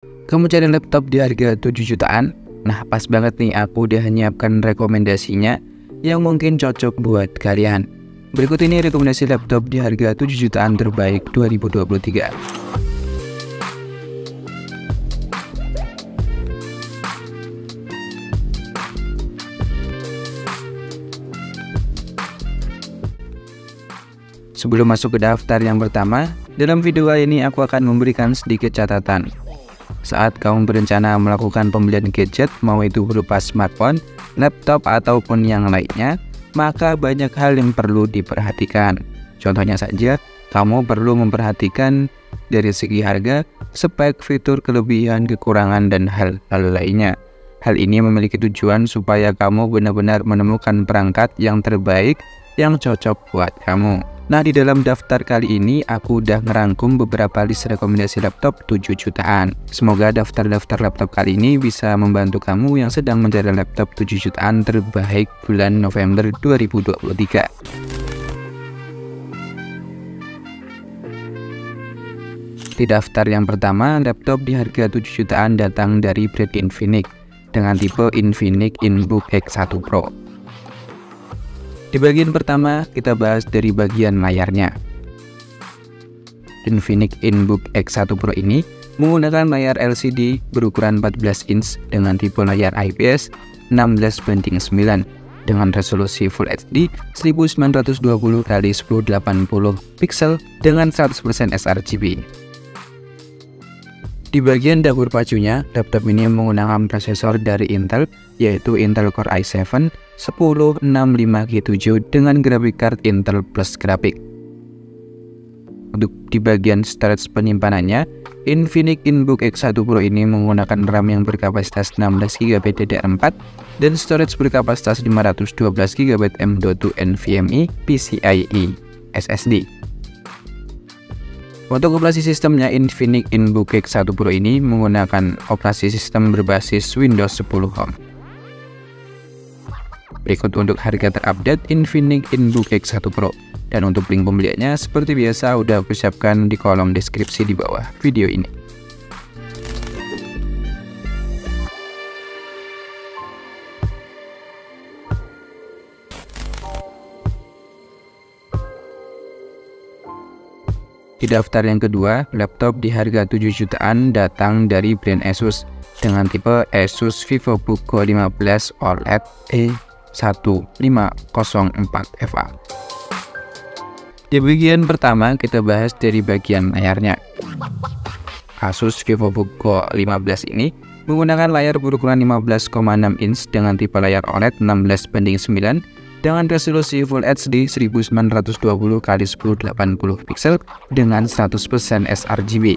Kamu cari laptop di harga 7 jutaan? Nah, pas banget nih, aku udah nyiapkan rekomendasinya yang mungkin cocok buat kalian. Berikut ini rekomendasi laptop di harga 7 jutaan terbaik 2023. Sebelum masuk ke daftar yang pertama, dalam video kali ini aku akan memberikan sedikit catatan. Saat kamu berencana melakukan pembelian gadget, mau itu berupa smartphone, laptop, ataupun yang lainnya, maka banyak hal yang perlu diperhatikan. Contohnya saja, kamu perlu memperhatikan dari segi harga, spek, fitur, kelebihan, kekurangan, dan hal-hal lainnya. Hal ini memiliki tujuan supaya kamu benar-benar menemukan perangkat yang terbaik yang cocok buat kamu. Nah, di dalam daftar kali ini aku udah ngerangkum beberapa list rekomendasi laptop 7 jutaan. Semoga daftar-daftar laptop kali ini bisa membantu kamu yang sedang mencari laptop 7 jutaan terbaik bulan November 2023. Di daftar yang pertama, laptop di harga 7 jutaan datang dari brand Infinix dengan tipe Infinix InBook X1 Pro. Di bagian pertama, kita bahas dari bagian layarnya. Infinix InBook X1 Pro ini menggunakan layar LCD berukuran 14 inch dengan tipe layar IPS 16:9 dengan resolusi Full HD 1920x1080 pixel dengan 100% sRGB. Di bagian dapur pacunya, laptop ini menggunakan prosesor dari Intel, yaitu Intel Core i7 1065G7 dengan graphic card Intel Plus Graphics. Untuk di bagian storage penyimpanannya, Infinix InBook X1 Pro ini menggunakan RAM yang berkapasitas 16GB DDR4 dan storage berkapasitas 512GB M.2 NVMe PCIe SSD. Untuk operasi sistemnya, Infinix InBook X1 Pro ini menggunakan operasi sistem berbasis Windows 10 Home. Berikut untuk harga terupdate Infinix InBook X1 Pro. Dan untuk link pembeliannya seperti biasa udah aku siapkan di kolom deskripsi di bawah video ini. Di daftar yang kedua, laptop di harga 7 jutaan datang dari brand Asus dengan tipe Asus VivoBook Go 15 OLED E1504FA. Di bagian pertama, kita bahas dari bagian layarnya. Asus VivoBook Go 15 ini menggunakan layar berukuran 15,6 inch dengan tipe layar OLED 16:9 dengan resolusi Full HD 1920x1080 pixel dengan 100% sRGB.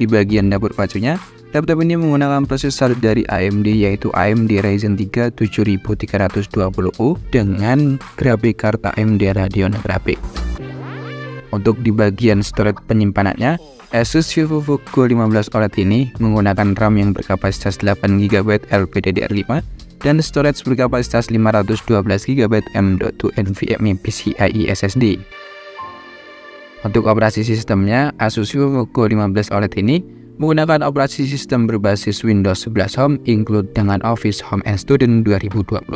Di bagian dapur pacunya, laptop ini menggunakan prosesor dari AMD, yaitu AMD Ryzen 3 7320U dengan graphic card AMD Radeon Graphics. Untuk di bagian storage penyimpanannya, Asus VivoBook Go 15 OLED ini menggunakan RAM yang berkapasitas 8GB LPDDR5 dan storage berkapasitas 512GB M.2 NVMe PCIe SSD. Untuk operasi sistemnya, Asus VivoBook Go 15 OLED ini menggunakan operasi sistem berbasis Windows 11 Home include dengan Office Home and Student 2021.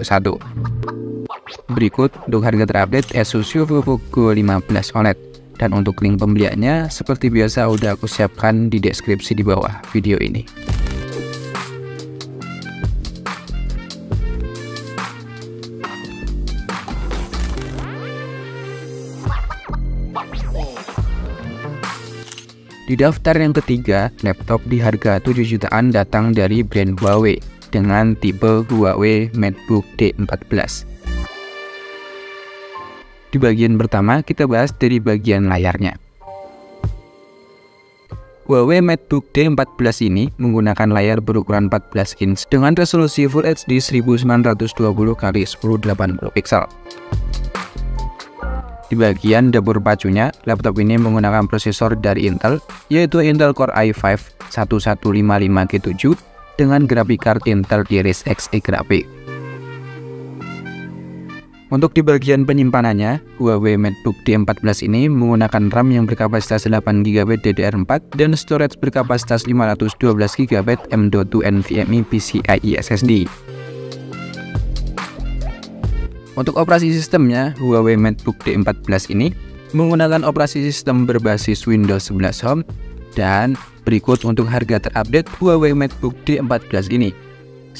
Berikut untuk harga terupdate Asus VivoBook Go 15 OLED. Dan untuk link pembeliannya seperti biasa udah aku siapkan di deskripsi di bawah video ini. Di daftar yang ketiga, laptop di harga 7 jutaan datang dari brand Huawei dengan tipe Huawei MateBook D14. Di bagian pertama, kita bahas dari bagian layarnya. Huawei MateBook D14 ini menggunakan layar berukuran 14 inch dengan resolusi Full HD 1920x1080 pixel. Di bagian dapur pacunya, laptop ini menggunakan prosesor dari Intel, yaitu Intel Core i5 1155G7 dengan graphic card Intel Iris Xe Graphics. Untuk di bagian penyimpanannya, Huawei MateBook D14 ini menggunakan RAM yang berkapasitas 8GB DDR4 dan storage berkapasitas 512GB M.2 NVMe PCIe SSD. Untuk operasi sistemnya, Huawei MateBook D14 ini menggunakan operasi sistem berbasis Windows 11 Home, dan berikut untuk harga terupdate Huawei MateBook D14 ini.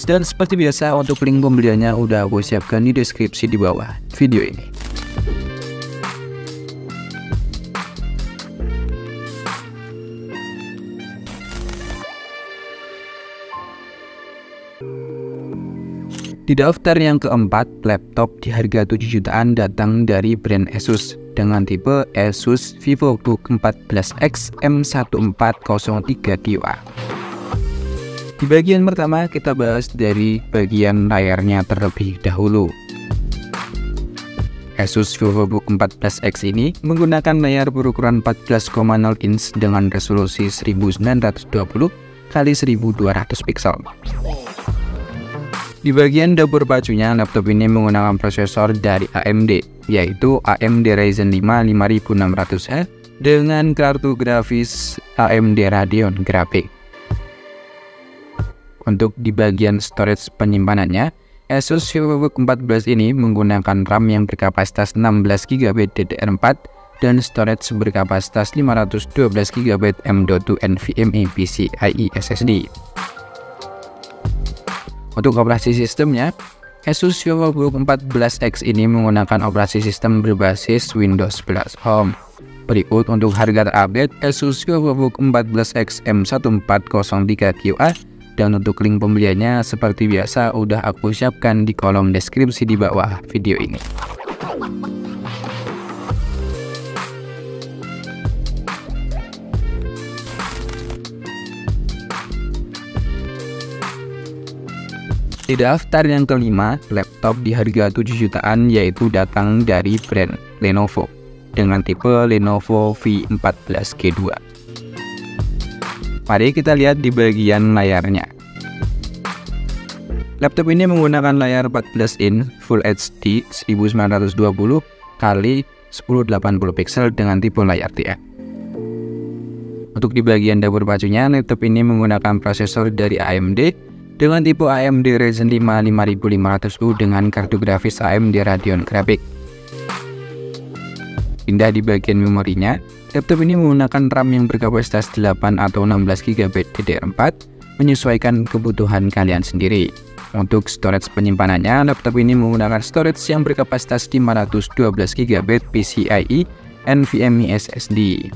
Dan seperti biasa, untuk link pembeliannya udah aku siapkan di deskripsi di bawah video ini. Di daftar yang keempat, laptop di harga 7 jutaan datang dari brand Asus dengan tipe Asus VivoBook 14X M1403 QA. Di bagian pertama, kita bahas dari bagian layarnya terlebih dahulu. Asus VivoBook 14X ini menggunakan layar berukuran 14,0 inch dengan resolusi 1920 x 1200 pixel. Di bagian dapur pacunya, laptop ini menggunakan prosesor dari AMD, yaitu AMD Ryzen 5 5600H dengan kartu grafis AMD Radeon Graphics. Untuk di bagian storage penyimpanannya, Asus VivoBook 14 ini menggunakan RAM yang berkapasitas 16GB DDR4 dan storage berkapasitas 512GB M.2 NVMe PCIe SSD. Untuk operasi sistemnya, Asus VivoBook 14X ini menggunakan operasi sistem berbasis Windows 11 Home. Berikut untuk harga terupdate Asus VivoBook 14X M1403 QA, dan untuk link pembeliannya seperti biasa udah aku siapkan di kolom deskripsi di bawah video ini. Di daftar yang kelima, laptop di harga 7 jutaan yaitu datang dari brand Lenovo dengan tipe Lenovo V14G2. Mari kita lihat di bagian layarnya. Laptop ini menggunakan layar 14 inch Full HD 1920 x 1080 pixel dengan tipe layar TF. Untuk di bagian dapur pacunya, laptop ini menggunakan prosesor dari AMD dengan tipe AMD Ryzen 5 5500U dengan kartu grafis AMD Radeon Graphics. Pindah di bagian memorinya, laptop ini menggunakan RAM yang berkapasitas 8 atau 16GB DDR4 menyesuaikan kebutuhan kalian sendiri. Untuk storage penyimpanannya, laptop ini menggunakan storage yang berkapasitas 512GB PCIe NVMe SSD.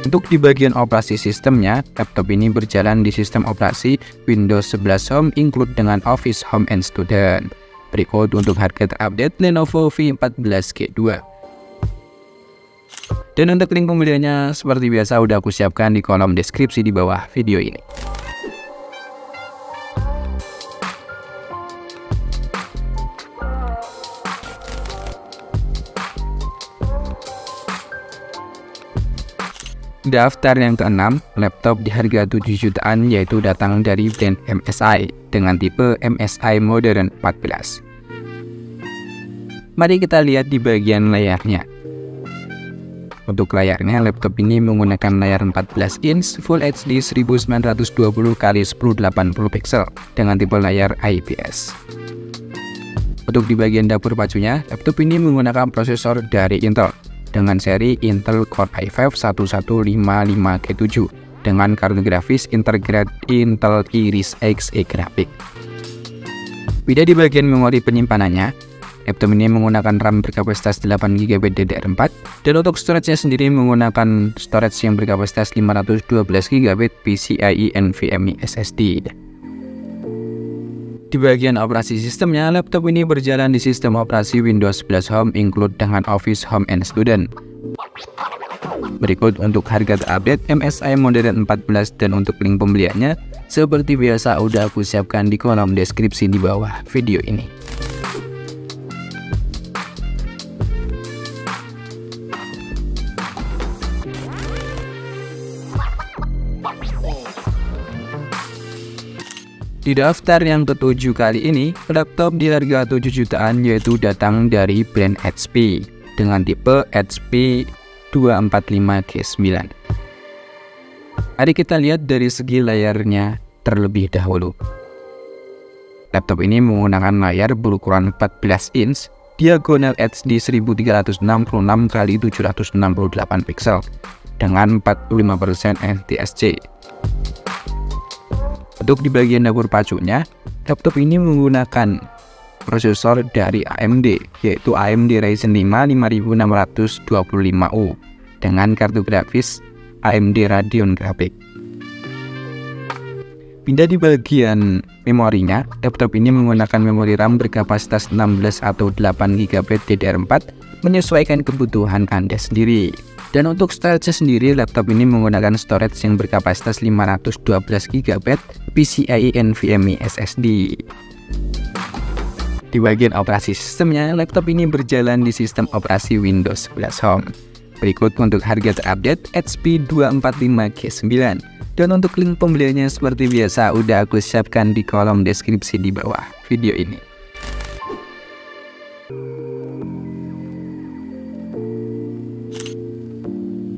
Untuk di bagian operasi sistemnya, laptop ini berjalan di sistem operasi Windows 11 Home include dengan Office Home and Student. Berikut untuk harga terupdate Lenovo V14G2. Dan untuk link pembeliannya seperti biasa udah aku siapkan di kolom deskripsi di bawah video ini. Daftar yang keenam, laptop di harga 7 jutaan yaitu datang dari brand MSI dengan tipe MSI Modern 14. Mari kita lihat di bagian layarnya. Untuk layarnya, laptop ini menggunakan layar 14 inch Full HD 1920 x 1080 pixel dengan tipe layar IPS. Untuk di bagian dapur pacunya, laptop ini menggunakan prosesor dari Intel dengan seri Intel Core i5-1155G7 dengan kartu grafis integrated Intel Iris Xe Graphics. Beda di bagian memori penyimpanannya, laptop ini menggunakan RAM berkapasitas 8GB DDR4 dan untuk storage-nya sendiri menggunakan storage yang berkapasitas 512GB PCIe NVMe SSD. Di bagian operasi sistemnya, laptop ini berjalan di sistem operasi Windows 11 Home include dengan Office Home and Student. Berikut untuk harga terupdate MSI Modern 14 dan untuk link pembeliannya seperti biasa udah aku siapkan di kolom deskripsi di bawah video ini. Di daftar yang ke-7 kali ini, laptop di harga 7 jutaan yaitu datang dari brand HP dengan tipe HP 245G9. Mari kita lihat dari segi layarnya terlebih dahulu. Laptop ini menggunakan layar berukuran 14 inch, diagonal HD 1366x768 pixel dengan 45% NTSC. Untuk di bagian dapur pacunya, laptop ini menggunakan prosesor dari AMD, yaitu AMD Ryzen 5 5625U dengan kartu grafis AMD Radeon Graphics. Pindah di bagian memorinya, laptop ini menggunakan memori RAM berkapasitas 16 atau 8 GB DDR4 menyesuaikan kebutuhan Anda sendiri. Dan untuk storage sendiri, laptop ini menggunakan storage yang berkapasitas 512 GB PCIe NVMe SSD. Di bagian operasi sistemnya, laptop ini berjalan di sistem operasi Windows 11 Home. Berikut untuk harga terupdate HP 245G9. Dan untuk link pembeliannya seperti biasa udah aku siapkan di kolom deskripsi di bawah video ini.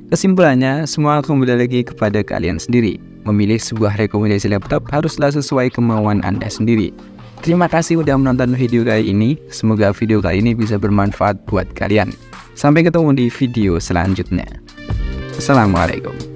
Kesimpulannya, semua kembali lagi kepada kalian sendiri. Memilih sebuah rekomendasi laptop haruslah sesuai kemauan Anda sendiri. Terima kasih udah menonton video kali ini. Semoga video kali ini bisa bermanfaat buat kalian. Sampai ketemu di video selanjutnya. Assalamualaikum.